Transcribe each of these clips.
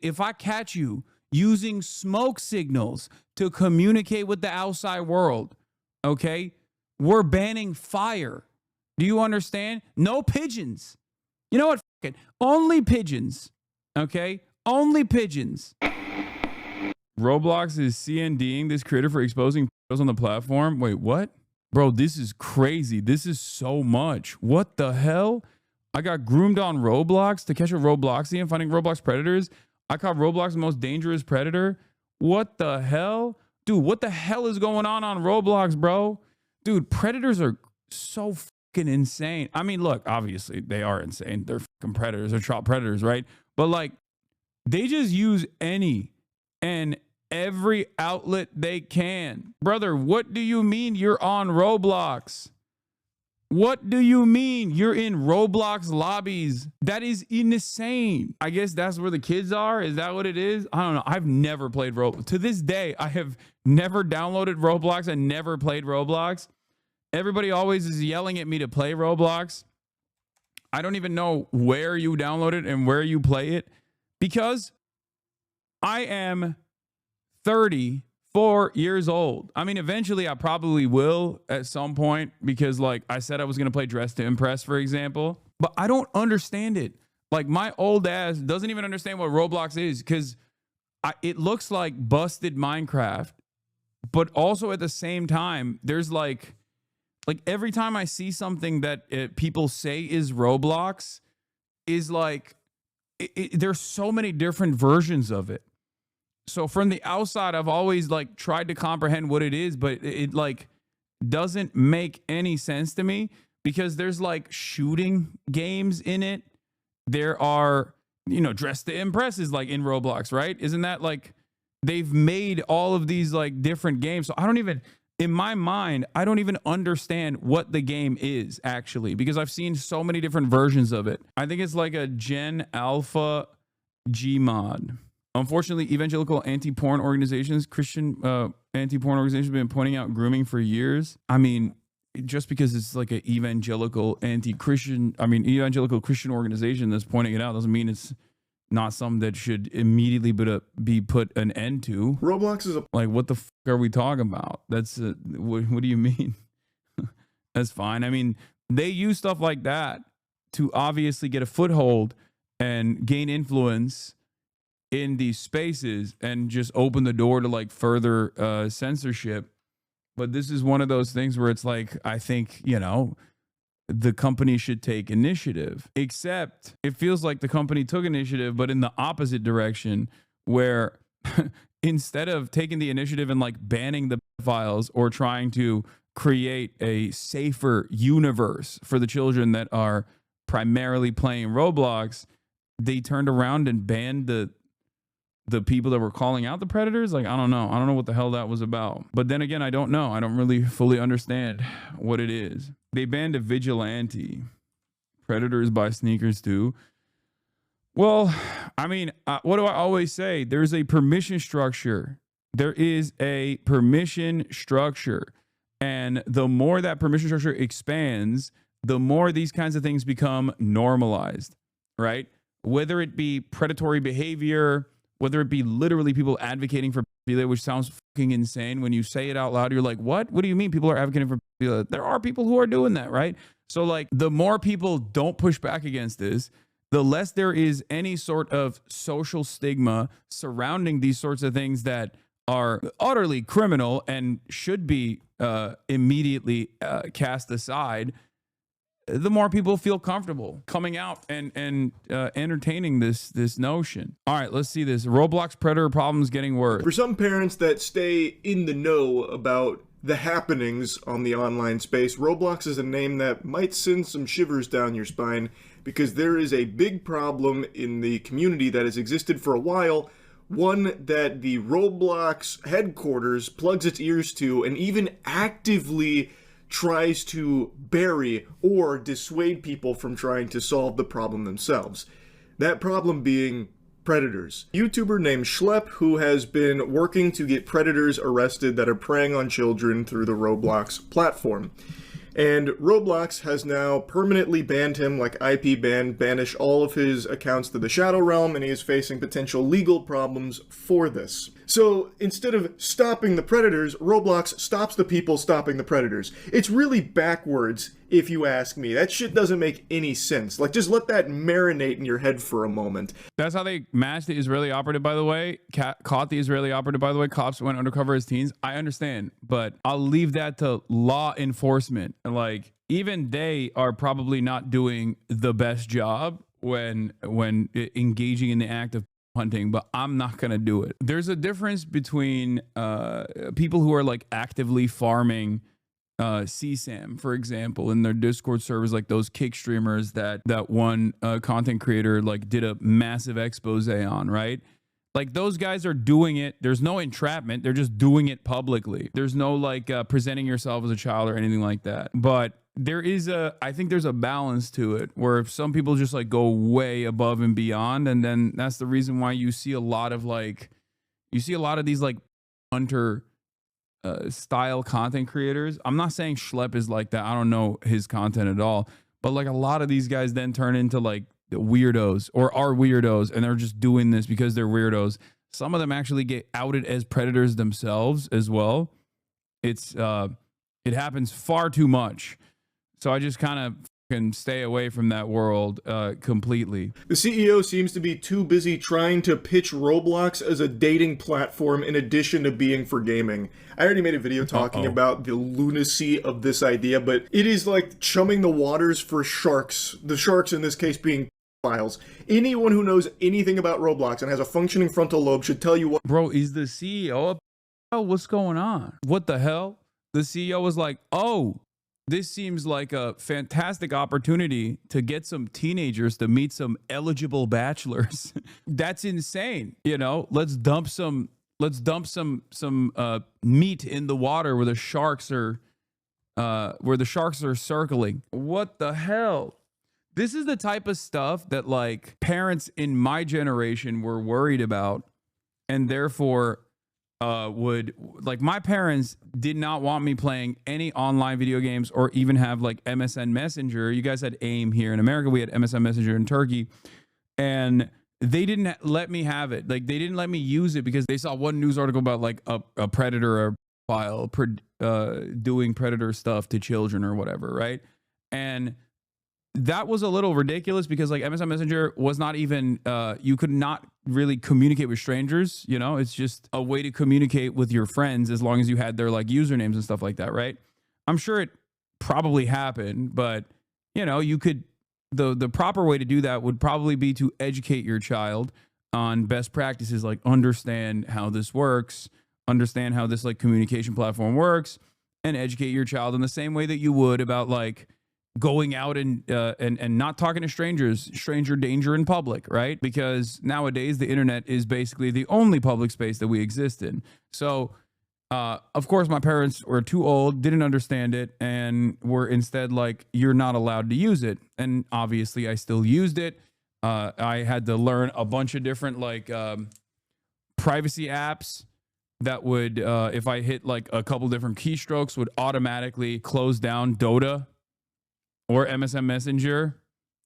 If I catch you using smoke signals to communicate with the outside world, okay, we're banning fire. Do you understand? No pigeons. You know what? F it. Only pigeons. Okay? Only pigeons. Roblox is CNDing this creator for exposing videos on the platform. Wait, what? Bro, this is crazy. This is so much. What the hell? I got groomed on Roblox to catch a Robloxian finding Roblox predators. I caught Roblox the most dangerous predator. What the hell? Dude, what the hell is going on Roblox, bro? Dude, predators are so fucking insane. I mean, look, obviously they are insane. They're fucking predators. They're child predators, right? But like, they just use any and every outlet they can. Brother, what do you mean you're on Roblox? What do you mean you're in Roblox lobbies? That is insane. I guess that's where the kids are. Is that what it is? I don't know. I've never played Roblox. To this day, I have never downloaded Roblox and never played Roblox. Everybody always is yelling at me to play Roblox. I don't even know where you download it and where you play it because I am 34 years old. I mean, eventually I probably will at some point because like I said, I was going to play Dress to Impress, for example, but I don't understand it. Like my old ass doesn't even understand what Roblox is because it looks like busted Minecraft, but also at the same time, there's like every time I see something that people say is Roblox is like, there's so many different versions of it. So from the outside, I've always like tried to comprehend what it is, but it like doesn't make any sense to me because there's like shooting games in it. There are, you know, Dress to Impress is like in Roblox, right? Isn't that like they've made all of these like different games? So I don't even, in my mind, I don't even understand what the game is actually because I've seen so many different versions of it. I think it's like a Gen Alpha Gmod. Unfortunately, evangelical anti-porn organizations, Christian anti-porn organizations have been pointing out grooming for years. I mean, just because it's like an evangelical anti-Christian, evangelical Christian organization that's pointing it out doesn't mean it's not something that should immediately be put an end to. Roblox is like, what the fuck are we talking about? That's what do you mean? That's fine. I mean, they use stuff like that to obviously get a foothold and gain influence in these spaces and just open the door to like further censorship. But this is one of those things where it's like, I think, you know, the company should take initiative, except it feels like the company took initiative, but in the opposite direction where instead of taking the initiative and like banning the files or trying to create a safer universe for the children that are primarily playing Roblox, they turned around and banned the people that were calling out the predators. Like, I don't know what the hell that was about. But then again, I don't know. I don't really fully understand what it is. They banned a vigilante. Predators buy sneakers too. Well, I mean, what do I always say? There's a permission structure. There is a permission structure. And the more that permission structure expands, the more these kinds of things become normalized, right? Whether it be predatory behavior, whether it be literally people advocating for pedophilia, which sounds fucking insane. When you say it out loud, you're like, what? What do you mean people are advocating for pedophilia? There are people who are doing that, right? So like the more people don't push back against this, the less there is any sort of social stigma surrounding these sorts of things that are utterly criminal and should be immediately cast aside. The more people feel comfortable coming out and entertaining this notion. All right, let's see this. Roblox predator problems getting worse. For some parents that stay in the know about the happenings on the online space, Roblox is a name that might send some shivers down your spine because there is a big problem in the community that has existed for a while, one that the Roblox headquarters plugs its ears to and even actively tries to bury or dissuade people from trying to solve the problem themselves. That problem being predators. A YouTuber named Schlep, who has been working to get predators arrested that are preying on children through the Roblox platform. And Roblox has now permanently banned him, like IP ban, banished all of his accounts to the Shadow Realm, and he is facing potential legal problems for this. So instead of stopping the predators, Roblox stops the people stopping the predators. It's really backwards, if you ask me. That shit doesn't make any sense. Like, just let that marinate in your head for a moment. That's how they matched the Israeli operative, by the way. Caught the Israeli operative, by the way. Cops went undercover as teens. I understand, but I'll leave that to law enforcement. Like, even they are probably not doing the best job when engaging in the act of hunting, but I'm not gonna do it. There's a difference between people who are like actively farming CSAM, for example, in their Discord servers, like those kick streamers that one content creator like did a massive expose on, right? Like, those guys are doing it. There's no entrapment. They're just doing it publicly. There's no like presenting yourself as a child or anything like that. But I think there's a balance to it where some people just like go way above and beyond. And then that's the reason why you see a lot of these like hunter style content creators. I'm not saying Schlepp is like that. I don't know his content at all. But like, a lot of these guys then turn into like the weirdos or are weirdos, and they're just doing this because they're weirdos. Some of them actually get outed as predators themselves as well. It happens far too much. So I just kind of can stay away from that world completely. The CEO seems to be too busy trying to pitch Roblox as a dating platform in addition to being for gaming. I already made a video talking about the lunacy of this idea, but it is like chumming the waters for sharks. The sharks in this case being files. Anyone who knows anything about Roblox and has a functioning frontal lobe should tell you what. Bro, is the CEO what's going on? What the hell? The CEO was like, oh, this seems like a fantastic opportunity to get some teenagers to meet some eligible bachelors. That's insane. You know, let's dump some meat in the water where the sharks are circling. What the hell? This is the type of stuff that like parents in my generation were worried about, and therefore would like, my parents did not want me playing any online video games or even have like MSN Messenger. You guys had AIM here in America. We had MSN Messenger in Turkey, and they didn't let me have it. Like, they didn't let me use it because they saw one news article about like a predator or file doing predator stuff to children or whatever, right? And that was a little ridiculous because like MSN Messenger was not even, you could not really communicate with strangers. You know, it's just a way to communicate with your friends as long as you had their like usernames and stuff like that, right? I'm sure it probably happened, but you know, you could, the proper way to do that would probably be to educate your child on best practices, like understand how this works, understand how this like communication platform works, and educate your child in the same way that you would about like going out and not talking to strangers, stranger danger in public, right? Because nowadays the internet is basically the only public space that we exist in. So, of course, my parents were too old, didn't understand it, and were instead like, you're not allowed to use it. And obviously I still used it. I had to learn a bunch of different like privacy apps that would, if I hit like a couple different keystrokes, would automatically close down Dota or MSN Messenger,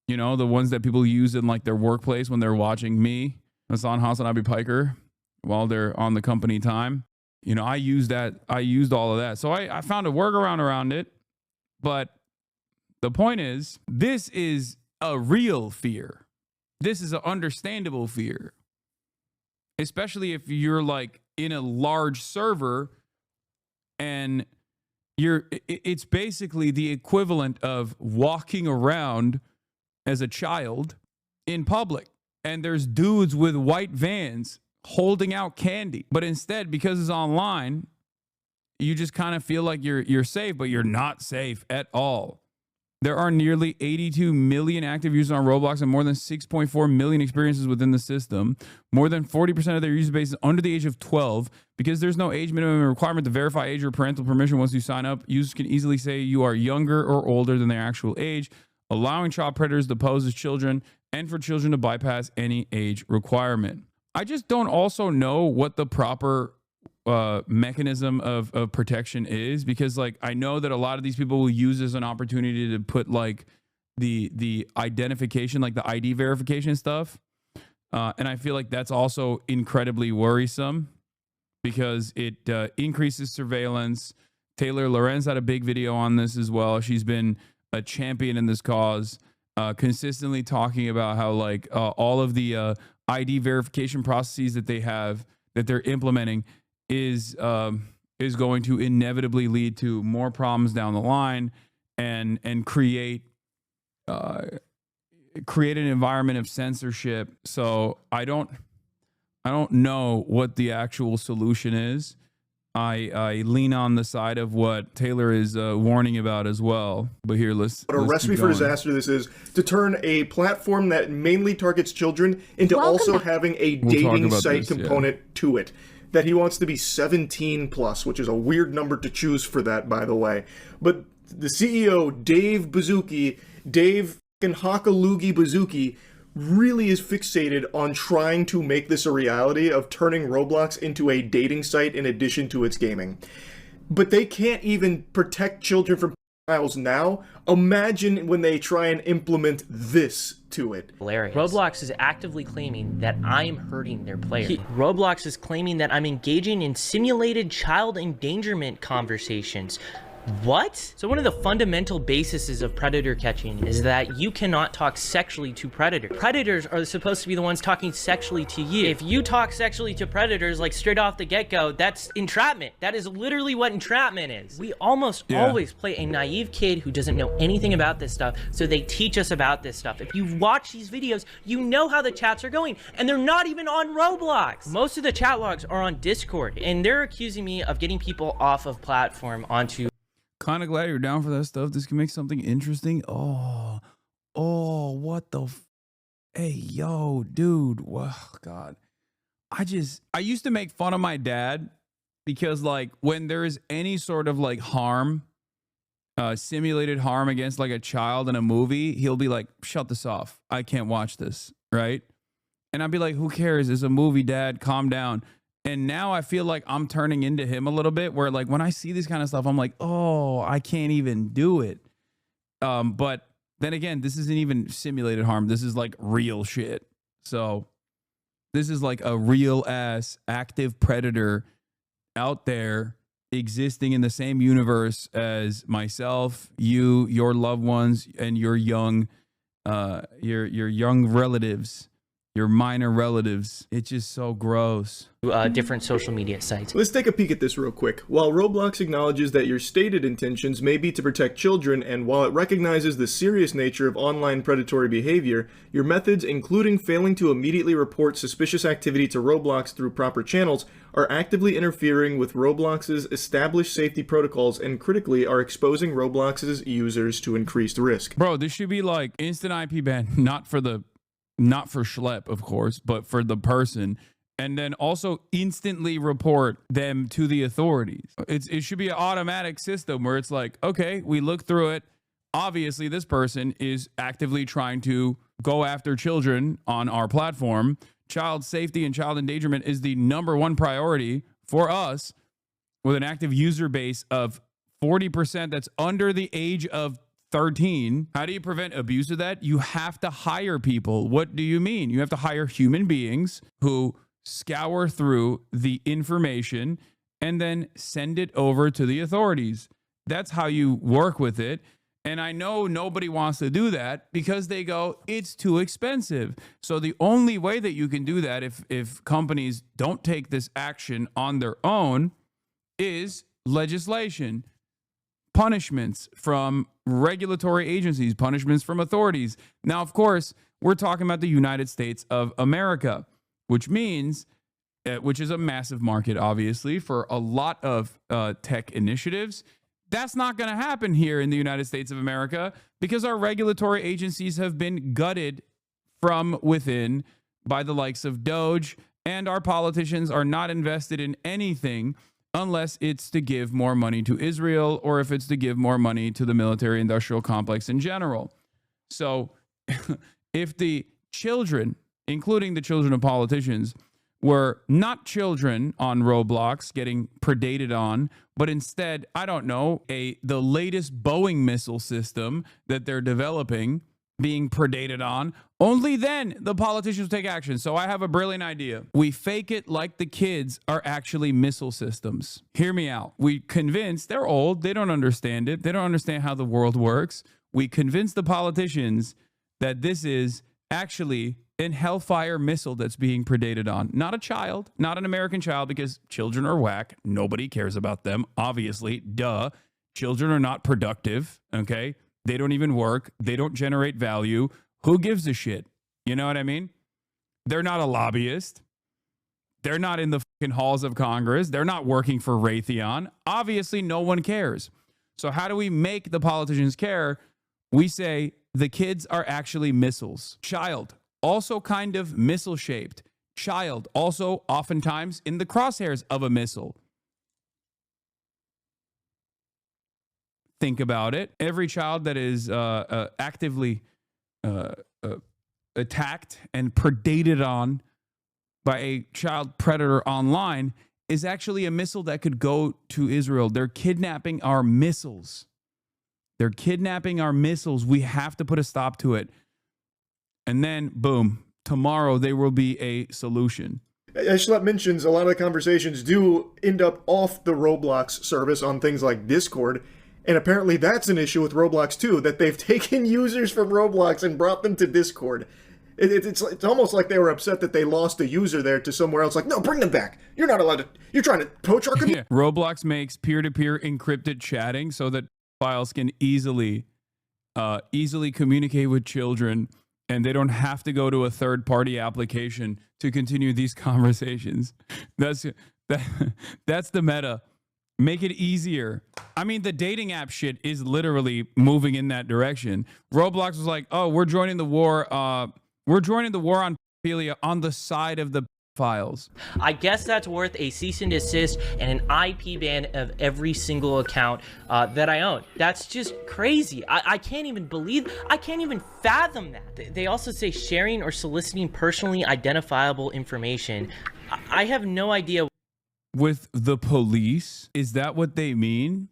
you know, the ones that people use in like their workplace when they're watching me, Hasan hasanAbi while they're on the company time. You know, I used all of that. So I found a workaround around it. But the point is, this is a real fear. This is an understandable fear, especially if you're like in a large server and it's basically the equivalent of walking around as a child in public, and there's dudes with white vans holding out candy. But instead, because it's online, you just kind of feel like you're safe, but you're not safe at all. There are nearly 82 million active users on Roblox and more than 6.4 million experiences within the system. More than 40% of their user base is under the age of 12. Because there's no age minimum requirement to verify age or parental permission once you sign up, users can easily say you are younger or older than their actual age, allowing child predators to pose as children and for children to bypass any age requirement. I just don't also know what the proper mechanism of protection is, because like I know that a lot of these people will use this as an opportunity to put like the identification, like the ID verification stuff, and I feel like that's also incredibly worrisome because it increases surveillance. Taylor Lorenz had a big video on this as well. She's been a champion in this cause, consistently talking about how like all of the ID verification processes that they're implementing is going to inevitably lead to more problems down the line and create an environment of censorship. So I don't know what the actual solution is. I lean on the side of what Taylor is warning about as well. But here, let's What a recipe for disaster this is, to turn a platform that mainly targets children into also having a dating site component to it. That he wants to be 17 plus, which is a weird number to choose for that, by the way. But the CEO, Dave Hakalugi Bazuki, really is fixated on trying to make this a reality of turning Roblox into a dating site in addition to its gaming. But they can't even protect children from pedophiles now. Imagine when they try and implement this to it. Hilarious. Roblox is actively claiming that I am hurting their players. Roblox is claiming that I'm engaging in simulated child endangerment conversations. What? So one of the fundamental bases of predator catching is that you cannot talk sexually to predators. Predators are supposed to be the ones talking sexually to you. If you talk sexually to predators like straight off the get-go, that's entrapment. That is literally what entrapment is. We almost always play a naive kid who doesn't know anything about this stuff, so they teach us about this stuff. If you watch these videos, you know how the chats are going, and they're not even on Roblox. Most of the chat logs are on Discord, and they're accusing me of getting people off of platform onto... Kind of glad you're down for that stuff. This can make something interesting. Oh, what the hey, yo, dude. Wow, God. I used to make fun of my dad because like when there is any sort of like harm, simulated harm against like a child in a movie, he'll be like, shut this off. I can't watch this, right? And I'd be like, who cares? It's a movie, Dad. Calm down. And now I feel like I'm turning into him a little bit, where like when I see this kind of stuff, I'm like, oh, I can't even do it. But then again, this isn't even simulated harm. This is like real shit. So this is like a real ass active predator out there existing in the same universe as myself, you, your loved ones, and your young relatives. Your minor relatives. It's just so gross. Different social media sites. Let's take a peek at this real quick. While Roblox acknowledges that your stated intentions may be to protect children, and while it recognizes the serious nature of online predatory behavior, your methods, including failing to immediately report suspicious activity to Roblox through proper channels, are actively interfering with Roblox's established safety protocols and critically are exposing Roblox's users to increased risk. Bro, this should be like instant IP ban, not for Schlep, of course, but for the person, and then also instantly report them to the authorities. It should be an automatic system where it's like, okay, we look through it. Obviously, this person is actively trying to go after children on our platform. Child safety and child endangerment is the #1 priority for us, with an active user base of 40% that's under the age of 13. How do you prevent abuse of that? You have to hire people. What do you mean? You have to hire human beings who scour through the information and then send it over to the authorities. That's how you work with it. And I know nobody wants to do that because they go, it's too expensive. So the only way that you can do that if companies don't take this action on their own is legislation. Punishments from regulatory agencies, punishments from authorities. Now, of course, we're talking about the United States of America, which means, which is a massive market, obviously, for a lot of tech initiatives. That's not going to happen here in the United States of America because our regulatory agencies have been gutted from within by the likes of Doge, and our politicians are not invested in anything unless it's to give more money to Israel or if it's to give more money to the military-industrial complex in general. So if the children, including the children of politicians, were not children on Roblox getting predated on, but instead, I don't know, the latest Boeing missile system that they're developing being predated on, only then the politicians take action. So I have a brilliant idea. We fake it like the kids are actually missile systems. Hear me out. We convince, they're old, they don't understand it, they don't understand how the world works. We convince the politicians that this is actually an Hellfire missile that's being predated on. Not a child, not an American child, because children are whack. Nobody cares about them, obviously. Duh. Children are not productive, okay? They don't even work. They don't generate value. Who gives a shit? You know what I mean? They're not a lobbyist. They're not in the fucking halls of Congress. They're not working for Raytheon. Obviously, no one cares. So how do we make the politicians care? We say the kids are actually missiles. Child, also kind of missile-shaped. Child, also oftentimes in the crosshairs of a missile. Think about it. Every child that is actively attacked and predated on by a child predator online is actually a missile that could go to Israel. They're kidnapping our missiles. They're kidnapping our missiles. We have to put a stop to it. And then, boom, tomorrow there will be a solution. As Schlep mentions, a lot of the conversations do end up off the Roblox service on things like Discord. And apparently that's an issue with Roblox too, that they've taken users from Roblox and brought them to Discord. It's almost like they were upset that they lost a user there to somewhere else. Like, no, bring them back. You're not allowed to. You're trying to poach our community. Yeah. Roblox makes peer-to-peer encrypted chatting so that files can easily communicate with children, and they don't have to go to a third-party application to continue these conversations. That's the meta. Make it easier. I mean, the dating app shit is literally moving in that direction. Roblox was like, oh, we're joining the war. We're joining the war on pedophilia on the side of the files. I guess that's worth a cease and desist and an IP ban of every single account that I own. That's just crazy. I can't even fathom that. They also say sharing or soliciting personally identifiable information. I have no idea. With the police? Is that what they mean?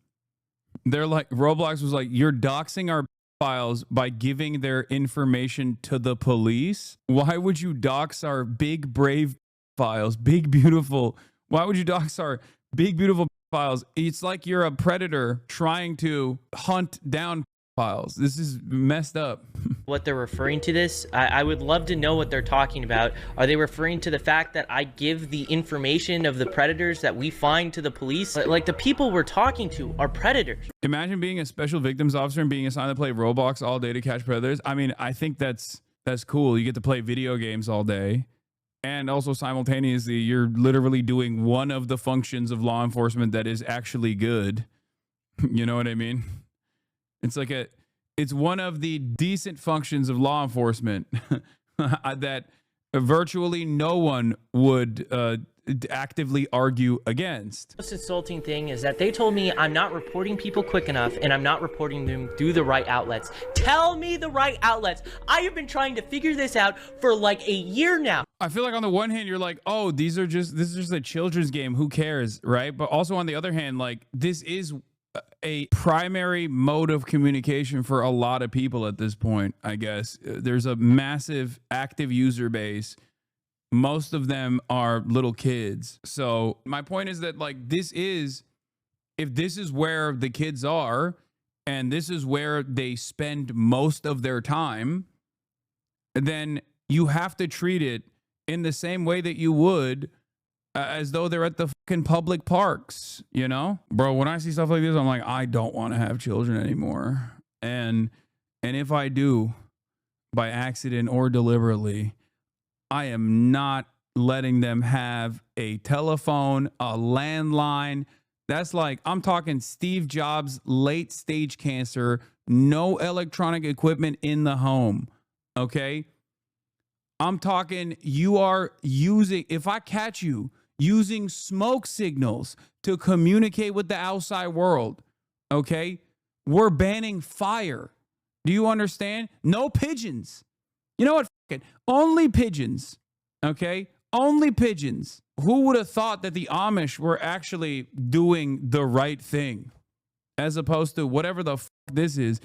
They're like, Roblox was like, you're doxing our files by giving their information to the police? Why would you dox our big, brave files? Big, beautiful. Why would you dox our big, beautiful files? It's like you're a predator trying to hunt down files. This is messed up. What they're referring to this, I would love to know what they're talking about. Are they referring to the fact that I give the information of the predators that we find to the police? Like, the people we're talking to are predators. Imagine being a special victims officer and being assigned to play Roblox all day to catch predators. I mean, I think that's cool. You get to play video games all day. And also simultaneously, you're literally doing one of the functions of law enforcement that is actually good. You know what I mean? It's one of the decent functions of law enforcement that virtually no one would actively argue against. The most insulting thing is that they told me I'm not reporting people quick enough and I'm not reporting them through the right outlets. Tell me the right outlets. I have been trying to figure this out for like a year now. I feel like on the one hand, you're like, oh, this is just a children's game. Who cares, right? But also on the other hand, like, this is a primary mode of communication for a lot of people at this point, I guess. There's a massive active user base. Most of them are little kids. So my point is that, like, if this is where the kids are and this is where they spend most of their time, then you have to treat it in the same way that you would as though they're at the fucking public parks, you know? Bro, when I see stuff like this, I'm like, I don't want to have children anymore. And if I do, by accident or deliberately, I am not letting them have a telephone, a landline. That's like, I'm talking Steve Jobs, late stage cancer, no electronic equipment in the home, okay? I'm talking you are using, if I catch you using smoke signals to communicate with the outside world, okay? We're banning fire. Do you understand? No pigeons. You know what? Fuck it. Only pigeons, okay? Only pigeons. Who would have thought that the Amish were actually doing the right thing as opposed to whatever the fuck this is?